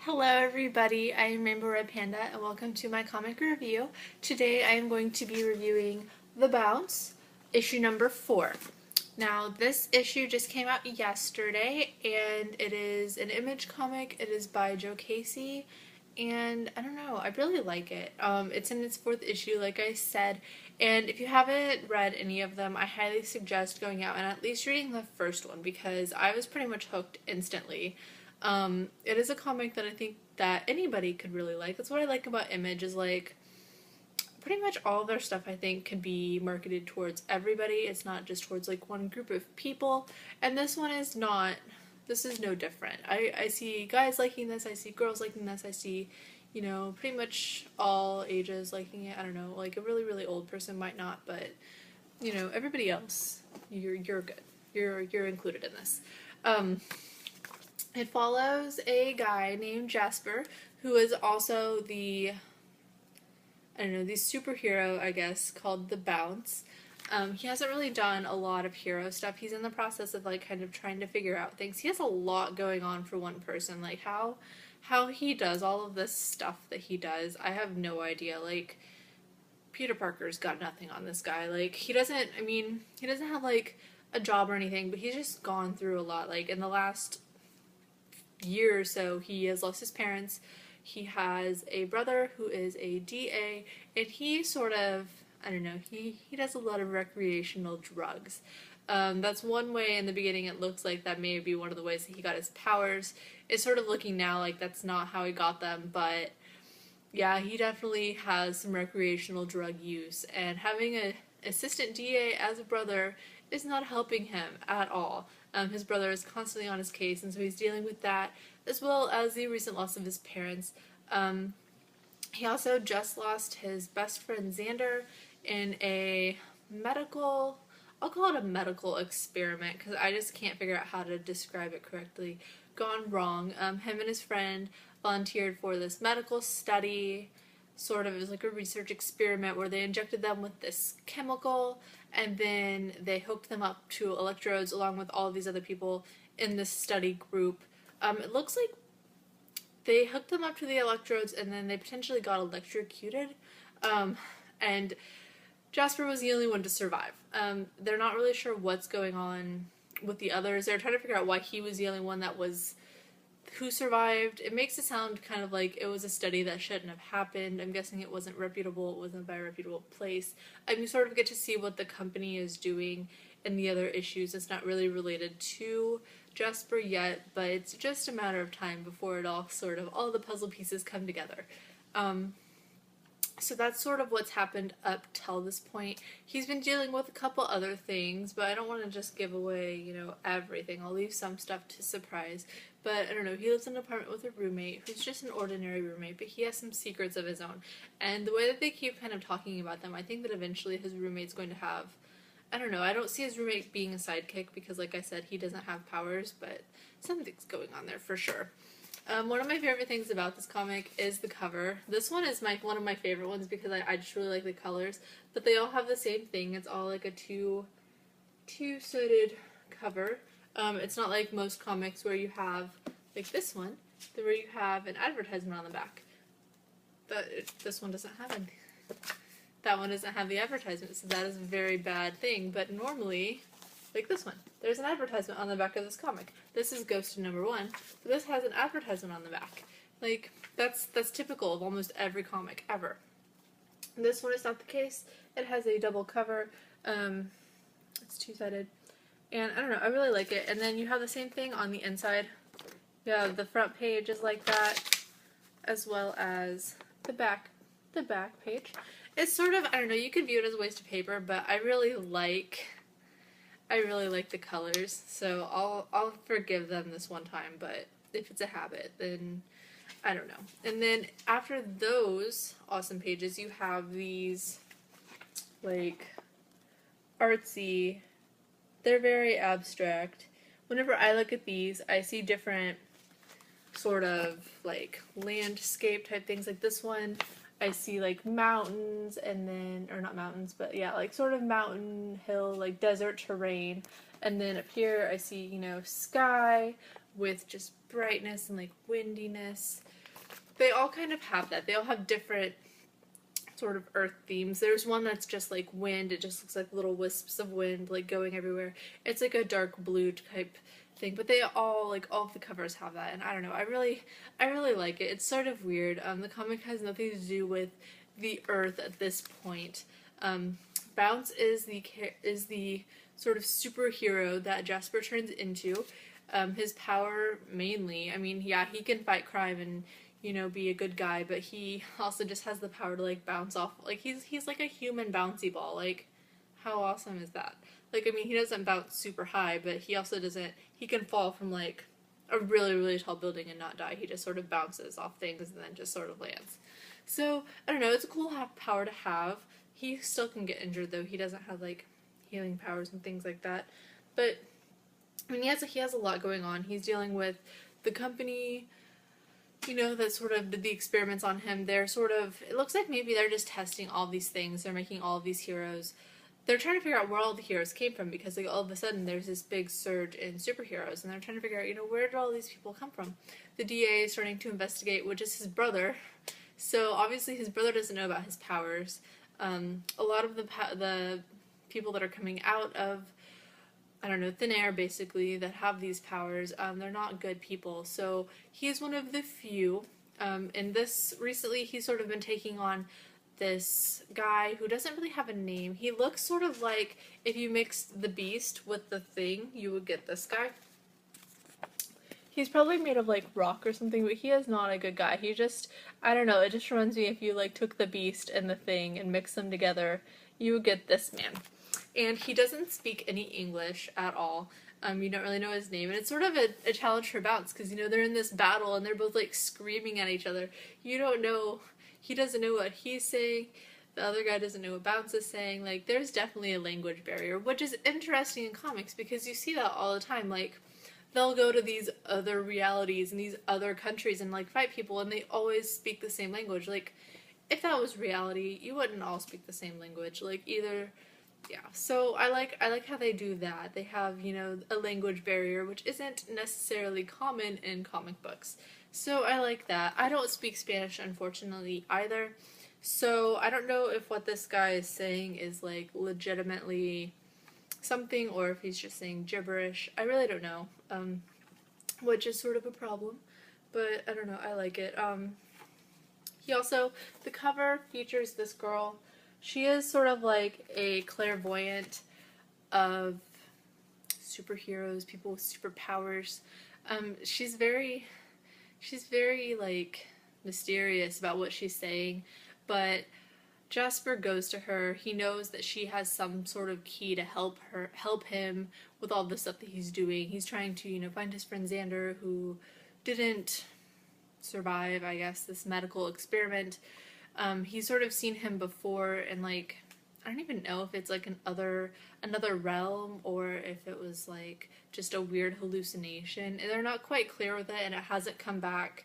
Hello everybody, I am Rainbow Red Panda and welcome to my comic review. Today I am going to be reviewing The Bounce, issue number 4. Now this issue just came out yesterday and it is an Image comic. It is by Joe Casey and I don't know, I really like it. It's in its 4th issue like I said, and if you haven't read any of them I highly suggest going out and at least reading the first one because I was pretty much hooked instantly. It is a comic that I think that anybody could really like. That's what I like about Image is like pretty much all of their stuff I think could be marketed towards everybody. It's not just towards like one group of people. And this one is not, this is no different. I see guys liking this, I see girls liking this, I see, you know, pretty much all ages liking it. I don't know, like a really, really old person might not, but you know, everybody else, you're good. You're included in this. It follows a guy named Jasper who is also the, I don't know, the superhero, I guess, called The Bounce. He hasn't really done a lot of hero stuff. He's in the process of like kind of trying to figure out things. He has a lot going on for one person. Like how he does all of this stuff that he does, I have no idea. Like Peter Parker's got nothing on this guy. Like he doesn't, I mean, he doesn't have like a job or anything, but he's just gone through a lot. Like in the last year or so, he has lost his parents. He has a brother who is a DA, and he sort of, I don't know, he does a lot of recreational drugs. That's one way in the beginning it looks like that may be one of the ways that he got his powers. It's sort of looking now like that's not how he got them, but yeah, he definitely has some recreational drug use, and having an assistant DA as a brother is not helping him at all. His brother is constantly on his case, and so he's dealing with that, as well as the recent loss of his parents. He also just lost his best friend Xander in a medical, I'll call it a medical experiment, because I just can't figure out how to describe it correctly, gone wrong. Him and his friend volunteered for this medical study, sort of, it was like a research experiment where they injected them with this chemical and then they hooked them up to electrodes along with all of these other people in this study group. It looks like they hooked them up to the electrodes and then they potentially got electrocuted. And Jasper was the only one to survive. They're not really sure what's going on with the others. They're trying to figure out why he was the only one that was who survived. It makes it sound kind of like it was a study that shouldn't have happened. I'm guessing it wasn't reputable, it wasn't by a reputable place. You sort of get to see what the company is doing in the other issues. It's not really related to Jasper yet, but it's just a matter of time before it all sort of, all the puzzle pieces come together. So that's sort of what's happened up till this point. He's been dealing with a couple other things, but I don't want to just give away, you know, everything. I'll leave some stuff to surprise. But I don't know, he lives in an apartment with a roommate who's just an ordinary roommate, but he has some secrets of his own. And the way that they keep kind of talking about them, I think that eventually his roommate's going to have, I don't know, I don't see his roommate being a sidekick because like I said, he doesn't have powers, but something's going on there for sure. One of my favorite things about this comic is the cover. This one is one of my favorite ones because I just really like the colors, but they all have the same thing. It's all like a two-sided cover. It's not like most comics where you have, like this one, where you have an advertisement on the back. This one doesn't have any. That one doesn't have the advertisement, so that is a very bad thing, but normally, like this one, there's an advertisement on the back of this comic. This is Ghost number 1, but this has an advertisement on the back. Like, that's typical of almost every comic ever. This one is not the case. It has a double cover. It's two-sided. And I don't know, I really like it. And then you have the same thing on the inside. Yeah, the front page is like that, as well as the back page. It's sort of, I don't know, you could view it as a waste of paper, but I really like the colors, so I'll forgive them this one time, but if it's a habit, then I don't know. And then after those awesome pages, you have these, like, artsy, they're very abstract. Whenever I look at these, I see different sort of, like, landscape type things. Like this one, I see like mountains and then, or not mountains, but yeah, like sort of mountain, hill, like desert terrain. And then up here I see, you know, sky with just brightness and like windiness. They all kind of have that. They all have different sort of earth themes. There's one that's just like wind. It just looks like little wisps of wind like going everywhere. It's like a dark blue type thing, but they all of the covers have that, and I don't know. I really like it. It's sort of weird. The comic has nothing to do with the earth at this point. Bounce is the sort of superhero that Jasper turns into. His power mainly, I mean, yeah, he can fight crime and, you know, be a good guy, but he also just has the power to like bounce off. Like he's like a human bouncy ball. Like, how awesome is that? Like, I mean, he doesn't bounce super high, but he also doesn't, he can fall from like a really, really tall building and not die. He just sort of bounces off things and then just sort of lands. So, I don't know, it's a cool power to have. He still can get injured though. He doesn't have like healing powers and things like that. But, I mean, he has a lot going on. He's dealing with the company, you know, that sort of did the experiments on him. They're sort of, it looks like maybe they're just testing all these things. They're making all of these heroes. They're trying to figure out where all the heroes came from, because like all of a sudden there's this big surge in superheroes, and they're trying to figure out, you know, where did all these people come from? The DA is starting to investigate, which is his brother. So obviously his brother doesn't know about his powers. A lot of the people that are coming out of, I don't know, thin air basically, that have these powers, they're not good people. So he's one of the few. And this recently he's sort of been taking on this guy who doesn't really have a name. He looks sort of like if you mixed the Beast with the Thing, you would get this guy. He's probably made of like rock or something, but he is not a good guy. He just, I don't know, it just reminds me if you like took the Beast and the Thing and mixed them together, you would get this man. And he doesn't speak any English at all. You don't really know his name, and it's sort of a challenge for Bounce, because, you know, they're in this battle and they're both like screaming at each other. You don't know, he doesn't know what he's saying, the other guy doesn't know what Bounce is saying. Like, there's definitely a language barrier, which is interesting in comics because you see that all the time. Like, they'll go to these other realities and these other countries and like fight people, and they always speak the same language. Like, if that was reality, you wouldn't all speak the same language. Like, either, yeah. So I like how they do that. They have, you know, a language barrier, which isn't necessarily common in comic books. So I like that. I don't speak Spanish, unfortunately, either. So I don't know if what this guy is saying is like legitimately something, or if he's just saying gibberish. I really don't know, which is sort of a problem, but I don't know, I like it. He also, the cover features this girl. She is sort of like a clairvoyant of superheroes, people with superpowers. She's very like mysterious about what she's saying, but Jasper goes to her. He knows that she has some sort of key to help him with all the stuff that he's doing. He's trying to, you know, find his friend Xander, who didn't survive, I guess, this medical experiment. He's sort of seen him before, and like, I don't even know if it's like another realm, or if it was like just a weird hallucination. And they're not quite clear with it, and it hasn't come back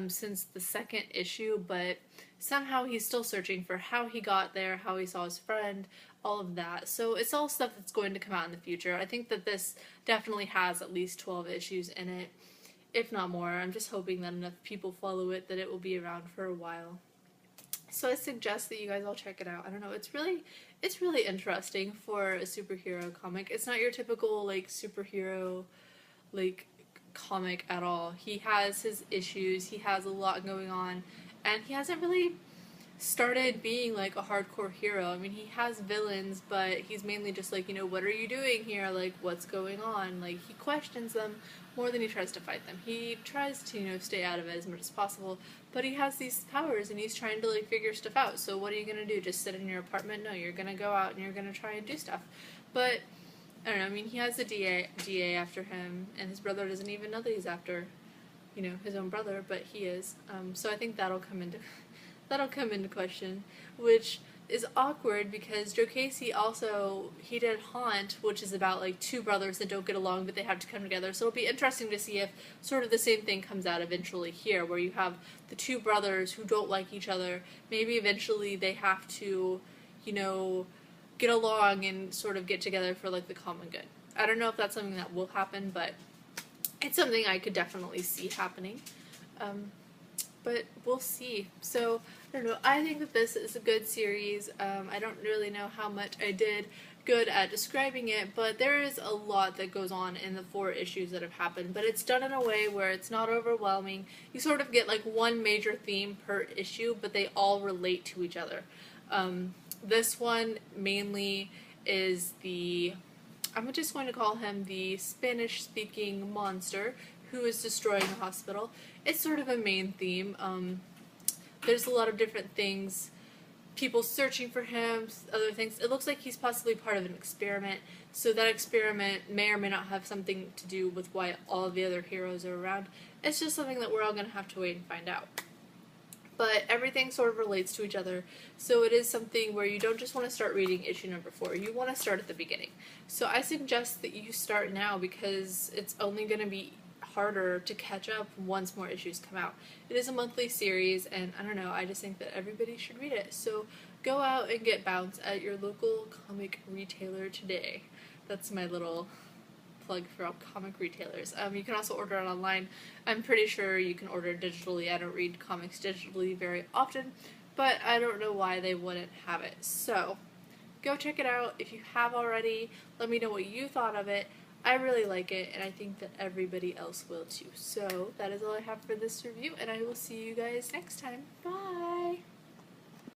since the second issue, but somehow he's still searching for how he got there, how he saw his friend, all of that. So it's all stuff that's going to come out in the future. I think that this definitely has at least 12 issues in it, if not more. I'm just hoping that enough people follow it that it will be around for a while. So I suggest that you guys all check it out. I don't know, it's really interesting for a superhero comic. It's not your typical like superhero like comic at all. He has his issues, he has a lot going on, and he hasn't really started being like a hardcore hero. I mean, he has villains, but he's mainly just like, you know, what are you doing here? Like, what's going on? Like, he questions them more than he tries to fight them. He tries to, you know, stay out of it as much as possible, but he has these powers and he's trying to like figure stuff out. So what are you gonna do? Just sit in your apartment? No, you're gonna go out and you're gonna try and do stuff. But I don't know, I mean, he has a DA after him, and his brother doesn't even know that he's after, you know, his own brother, but he is. So I think that'll come into question, which is awkward because Joe Casey also, he did Haunt, which is about like two brothers that don't get along but they have to come together. So it'll be interesting to see if sort of the same thing comes out eventually here, where you have the two brothers who don't like each other. Maybe eventually they have to, you know, get along and sort of get together for like the common good. I don't know if that's something that will happen, but it's something I could definitely see happening. But we'll see. So, I don't know. I think that this is a good series. I don't really know how much I did good at describing it, but there is a lot that goes on in the 4 issues that have happened, but it's done in a way where it's not overwhelming. You sort of get like one major theme per issue, but they all relate to each other. This one mainly is I'm just going to call him the Spanish-speaking monster who is destroying the hospital. It's sort of a main theme. There's a lot of different things, people searching for him, other things. It looks like he's possibly part of an experiment, so that experiment may or may not have something to do with why all the other heroes are around. It's just something that we're all going to have to wait and find out. But everything sort of relates to each other, so it is something where you don't just want to start reading issue number 4, you want to start at the beginning. So I suggest that you start now because it's only going to be harder to catch up once more issues come out. It is a monthly series, and I don't know, I just think that everybody should read it. So go out and get Bounce at your local comic retailer today. That's my little plug for all comic retailers. You can also order it online. I'm pretty sure you can order digitally. I don't read comics digitally very often, but I don't know why they wouldn't have it. So go check it out. If you have already, let me know what you thought of it. I really like it, and I think that everybody else will too. So that is all I have for this review, and I will see you guys next time. Bye!